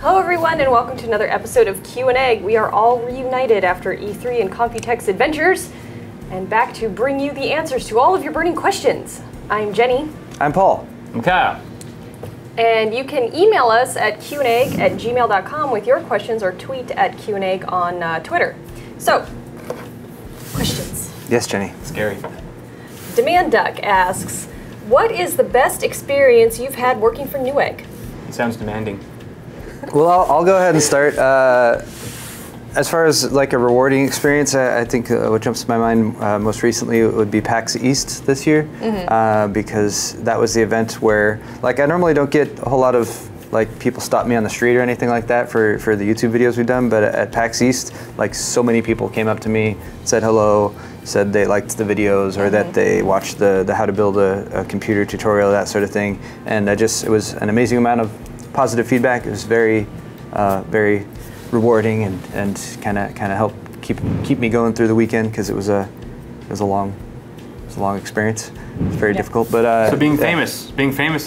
Hello everyone and welcome to another episode of Q&A. We are all reunited after E3 and Computex adventures and back to bring you the answers to all of your burning questions. I'm Jenny. I'm Paul. I'm Kyle. And you can email us at qnegg@gmail.com with your questions or tweet at qnegg on Twitter. So, questions. Yes, Jenny. Scary. Dmanduck asks, what is the best experience you've had working for Newegg? It sounds demanding. Well, I'll go ahead and start. As far as like a rewarding experience, I think what jumps to my mind most recently would be PAX East this year, because that was the event where, like, I normally don't get a whole lot of like people stop me on the street or anything like that for the YouTube videos we've done, but at PAX East, like, so many people came up to me, said hello, said they liked the videos or that they watched the how to build a computer tutorial, that sort of thing, and it was an amazing amount of positive feedback. It was very, very rewarding and kind of helped keep me going through the weekend, because it was a long experience. It's very difficult, but so being famous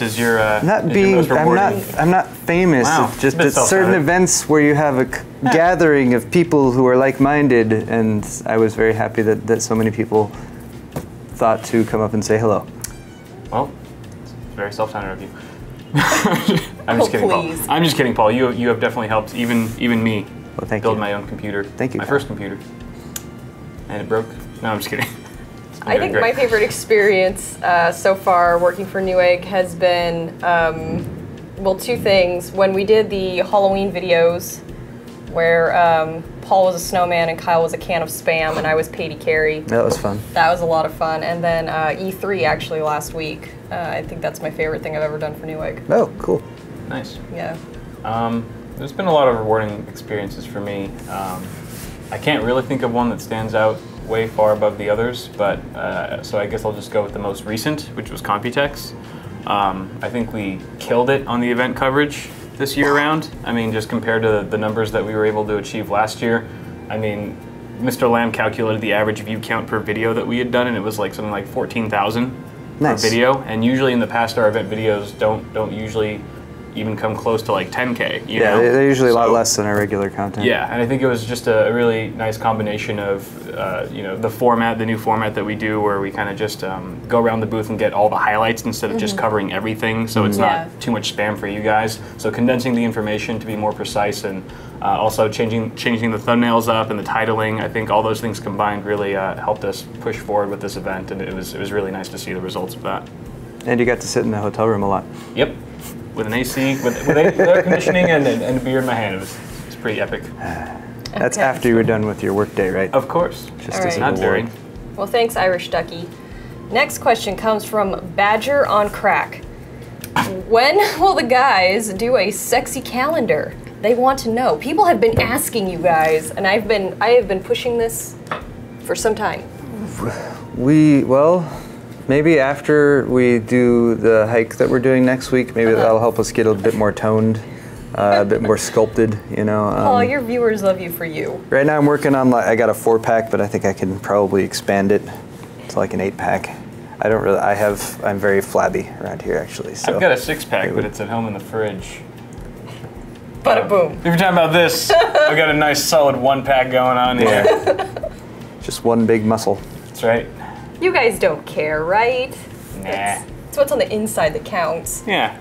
is your not is being. your most rewarding. I'm not famous. Wow. It's just at certain events where you have a gathering of people who are like-minded, and I was very happy that so many people thought to come up and say hello. Well, it's very self-centered of you. I'm just kidding, please. Paul. I'm just kidding, Paul. You have definitely helped even me build my own computer. Thank you. My first computer, and it broke. No, I'm just kidding. I think my favorite experience so far working for Newegg has been, well, two things. When we did the Halloween videos where Paul was a snowman and Kyle was a can of Spam and I was Patty Carey. That was fun. That was a lot of fun. And then E3 actually last week. I think that's my favorite thing I've ever done for Newegg. Oh, cool. Nice. Yeah. There's been a lot of rewarding experiences for me. I can't really think of one that stands out way far above the others, but so I guess I'll just go with the most recent, which was Computex. I think we killed it on the event coverage this year around. I mean, just compared to the numbers that we were able to achieve last year. I mean, Mr. Lamb calculated the average view count per video that we had done, and it was like something like 14,000 per video. And usually in the past, our event videos don't usually even come close to like 10K. You know? They're usually a lot less than our regular content. Yeah, and I think it was just a really nice combination of you know, the new format that we do, where we kind of just go around the booth and get all the highlights instead of just covering everything, so it's not too much spam for you guys. So condensing the information to be more precise, and also changing the thumbnails up and the titling. I think all those things combined really helped us push forward with this event, and it was really nice to see the results of that. And you got to sit in the hotel room a lot. Yep. With an AC, with air conditioning and a beer in my hand. It was pretty epic. That's after you were done with your work day, right? Of course. Just as a not reward. during. Well, thanks, Irish Ducky. Next question comes from BadgeronCrack. When will the guys do a sexy calendar? They want to know. People have been asking you guys, and I have been pushing this for some time. Well, maybe after we do the hike that we're doing next week, maybe that'll help us get a bit more toned, a bit more sculpted, you know. Paul, your viewers love you for you. Right now I'm working on, I got a 4-pack, but I think I can probably expand it to like an 8-pack. I'm very flabby around here, actually. So I've got a 6-pack, but it's at home in the fridge. Bada boom. If you're talking about this, I've got a nice solid 1-pack going on here. Just one big muscle. That's right. You guys don't care, right? Nah. It's what's on the inside that counts. Yeah.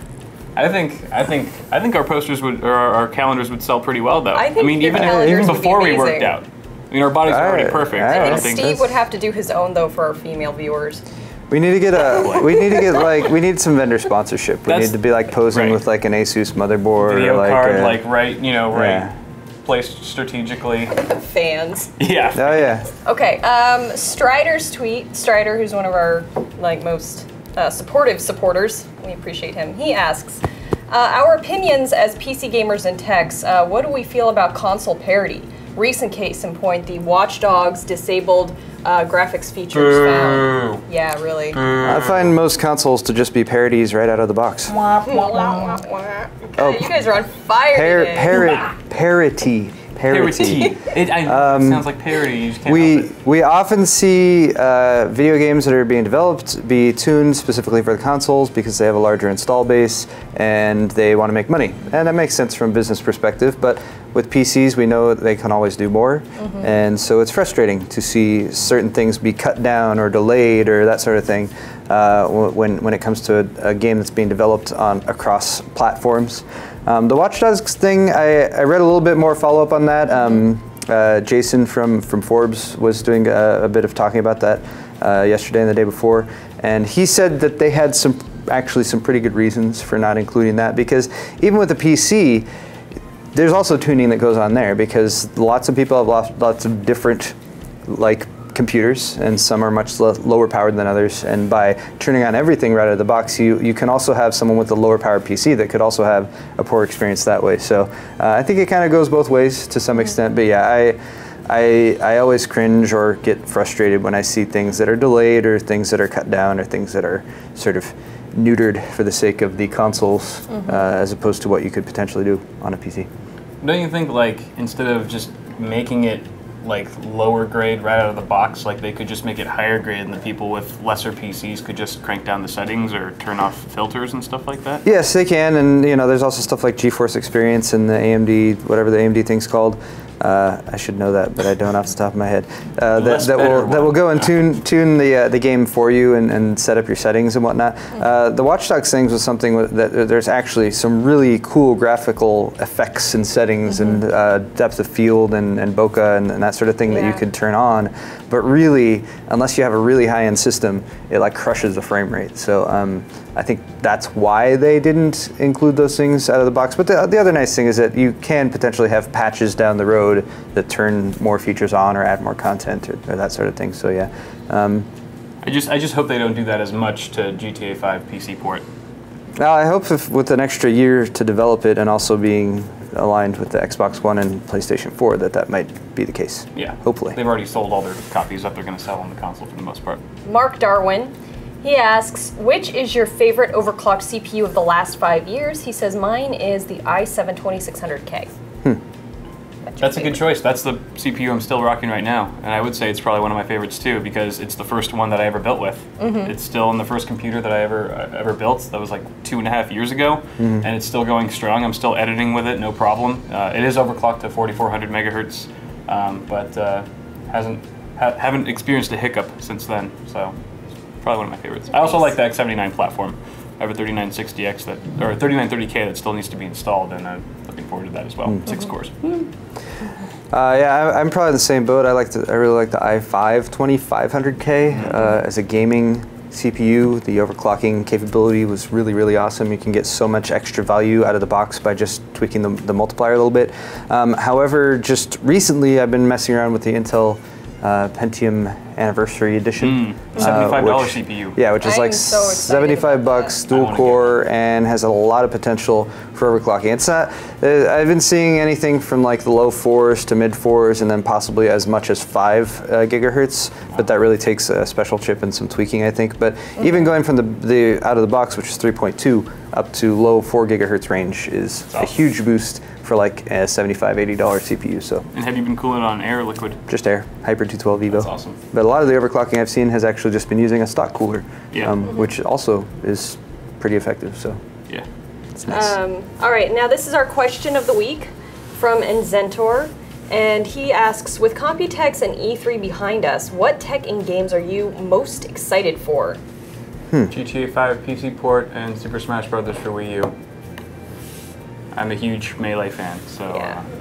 I think our posters would, or our calendars would sell pretty well, though. I mean, even before we worked out. I mean, our bodies are already perfect. I think Steve would have to do his own, though, for our female viewers. We need to get we need some vendor sponsorship. We need to be like posing with like an Asus motherboard, video or like card, placed strategically. Fans. Yeah. Oh yeah. Okay. Striderstweet, Strider, who's one of our most supportive supporters. We appreciate him. He asks, our opinions as PC gamers and techs. What do we feel about console parity? Recent case in point, the Watch Dogs disabled graphics features found. Yeah, really. I find most consoles to just be parodies right out of the box. You guys are on fire today. Parity. Parity. It sounds like parody. You just can't help it. We often see video games that are being developed be tuned specifically for the consoles because they have a larger install base and they want to make money. And that makes sense from a business perspective, but with PCs we know that they can always do more. And so it's frustrating to see certain things be cut down or delayed or that sort of thing when it comes to a game that's being developed across platforms. The Watch Dogs thing, I read a little bit more follow-up on that. Jason from Forbes was doing a bit of talking about that yesterday and the day before, and he said that they had actually some pretty good reasons for not including that, because even with the PC, there's also tuning that goes on there, because lots of people have lots of different computers, and some are much lower powered than others, and by turning on everything right out of the box, you can also have someone with a lower powered PC that could also have a poor experience that way. So I think it kind of goes both ways to some extent, but yeah, I always cringe or get frustrated when I see things that are delayed or things that are cut down or things that are sort of neutered for the sake of the consoles as opposed to what you could potentially do on a PC. Don't you think, instead of just making it lower grade right out of the box, they could just make it higher grade, and the people with lesser PCs could just crank down the settings or turn off filters and stuff like that? Yes, they can, and there's also stuff like GeForce Experience and the AMD, whatever the AMD thing's called. I should know that, but I don't off the top of my head. That will go and tune the game for you and set up your settings and whatnot. The Watch Dogs things was something that there's actually some really cool graphical effects and settings and depth of field and bokeh and that sort of thing that you could turn on. But really, unless you have a really high-end system, it crushes the frame rate. So I think that's why they didn't include those things out of the box. But the other nice thing is that you can potentially have patches down the road that turn more features on or add more content or that sort of thing. So yeah. I just hope they don't do that as much to GTA 5 PC port. I hope with an extra year to develop it and also being aligned with the Xbox One and PlayStation 4 that might be the case. Yeah. Hopefully. They've already sold all their copies that they're going to sell on the console for the most part. Mark Darwin, he asks, which is your favorite overclocked CPU of the last 5 years? He says mine is the i7-2600K. That's a good choice. That's the CPU I'm still rocking right now, and I would say it's probably one of my favorites too, because it's the first one that I ever built with. It's still in the first computer that I ever built. That was 2.5 years ago, and it's still going strong. I'm still editing with it, no problem. It is overclocked to 4400 megahertz, but haven't experienced a hiccup since then. So it's probably one of my favorites. I also like the X79 platform. I have a 3960X or 3930K that still needs to be installed, and I'm looking forward to that as well. 6 cores. Yeah, I'm probably in the same boat. I really like the i5 2500K as a gaming CPU. The overclocking capability was really, really awesome. You can get so much extra value out of the box by just tweaking the multiplier a little bit. However, just recently I've been messing around with the Intel Pentium Anniversary Edition. $75 CPU. Yeah, which is so $75, dual core, and has a lot of potential for overclocking. It's not. I've been seeing anything from the low 4s to mid 4s, and then possibly as much as 5 gigahertz. But that really takes a special chip and some tweaking, I think. But even going from the out of the box, which is 3.2, up to low 4 gigahertz range is a huge boost for a $75, $80 CPU. So. And have you been cooling it on air or liquid? Just air, Hyper 212 Evo. That's awesome. But a lot of the overclocking I've seen has actually just been using a stock cooler, which also is pretty effective. So yeah, it's nice. All right, now this is our question of the week from Enzentor, and he asks, with Computex and E3 behind us, what tech in games are you most excited for? GTA 5 PC port and Super Smash Bros. For Wii U. I'm a huge Melee fan, so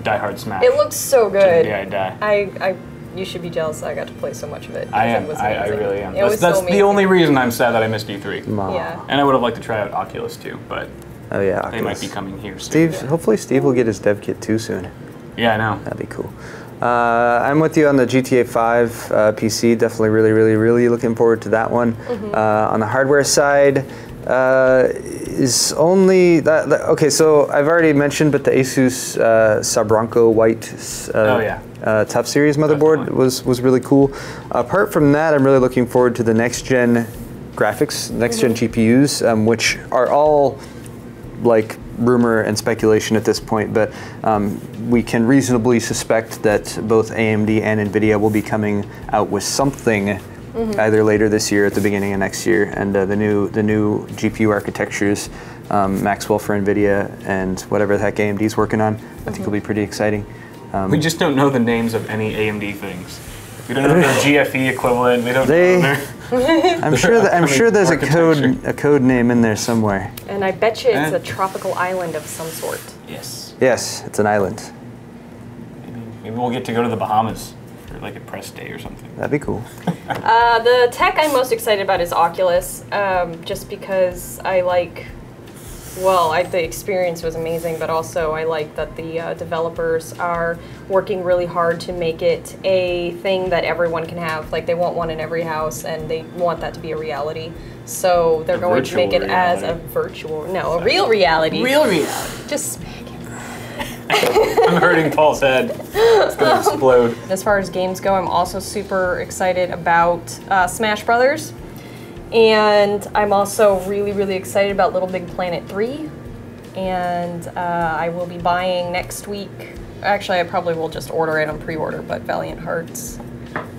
diehard Smash. It looks so good. Yeah, I die. You should be jealous that I got to play so much of it. I am. I really am. That's the only reason I'm sad that I missed E3. Yeah. And I would have liked to try out Oculus too, but Oculus. They might be coming here soon. Hopefully Steve will get his dev kit too soon. Yeah, I know. That'd be cool. I'm with you on the GTA 5 PC. Definitely really looking forward to that one. On the hardware side, is only that. Okay, so I've already mentioned, but the Asus Sabronco White Tough Series motherboard was really cool. Apart from that, I'm really looking forward to the next-gen graphics, next-gen GPUs, which are all rumor and speculation at this point, but we can reasonably suspect that both AMD and NVIDIA will be coming out with something either later this year or at the beginning of next year, and the new GPU architectures, Maxwell for NVIDIA and whatever the heck AMD's working on, I think will be pretty exciting. We just don't know the names of any AMD things. We don't know their GFE equivalent. We don't know I'm sure there's a code name in there somewhere. And I bet you it's a tropical island of some sort. Yes. Yes, it's an island. Maybe we'll get to go to the Bahamas for like a press day or something. That'd be cool. The tech I'm most excited about is Oculus, just because I like. Well, the experience was amazing, but also I like that the developers are working really hard to make it a thing that everyone can have. Like, they want one in every house, and they want that to be a reality. So they're going to make it as a a real reality. Real reality. Just smack him. I'm hurting Paul's head. It's going to explode. As far as games go, I'm also super excited about Smash Brothers. And I'm also really, really excited about Little Big Planet 3. And I will be buying next week. Actually, I probably will just order it on pre-order, but Valiant Hearts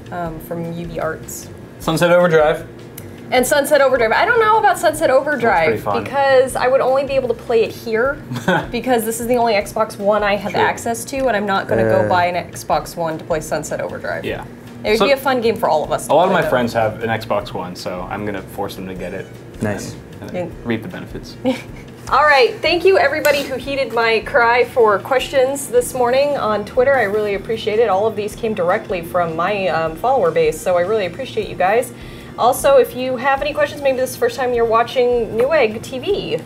from UB Arts. Sunset Overdrive. And Sunset Overdrive. I don't know about Sunset Overdrive because I would only be able to play it here because this is the only Xbox One I have access to, and I'm not going to go buy an Xbox One to play Sunset Overdrive. Yeah. It would be a fun game for all of us. A lot of my friends have an Xbox One, so I'm going to force them to get it. Nice. And reap the benefits. All right, thank you everybody who heeded my cry for questions this morning on Twitter. I really appreciate it. All of these came directly from my follower base, so I really appreciate you guys. Also, if you have any questions, maybe this is the first time you're watching Newegg TV,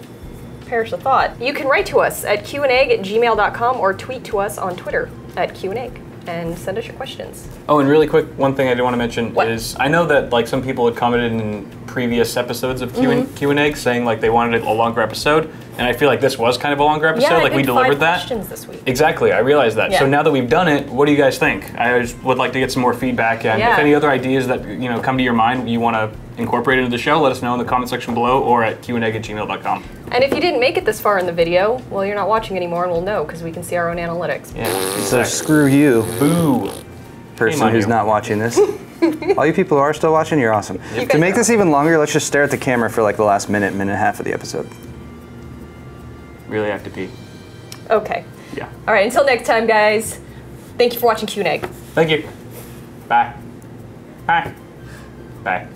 perish the thought, you can write to us at qandegg@gmail.com or tweet to us on Twitter at qandegg. And send us your questions. Oh, and really quick, one thing I do want to mention is I know that like some people had commented in previous episodes of Q&A saying like they wanted a longer episode, and I feel like this was kind of a longer episode. Like we delivered that. Questions this week. Exactly, I realized that. Yeah. So now that we've done it, what do you guys think? I just would like to get some more feedback, and if any other ideas that come to your mind you want to incorporate into the show, let us know in the comment section below or at qandegg@gmail.com. And if you didn't make it this far in the video, well, you're not watching anymore, and we'll know because we can see our own analytics. Yeah. So screw you, boo, person who's not watching this. All you people who are still watching, you're awesome. To make this even longer, let's just stare at the camera for like the last minute and a half of the episode. Really have to pee. Okay. Yeah. All right. Until next time, guys. Thank you for watching Q&A. Thank you. Bye. Bye. Bye.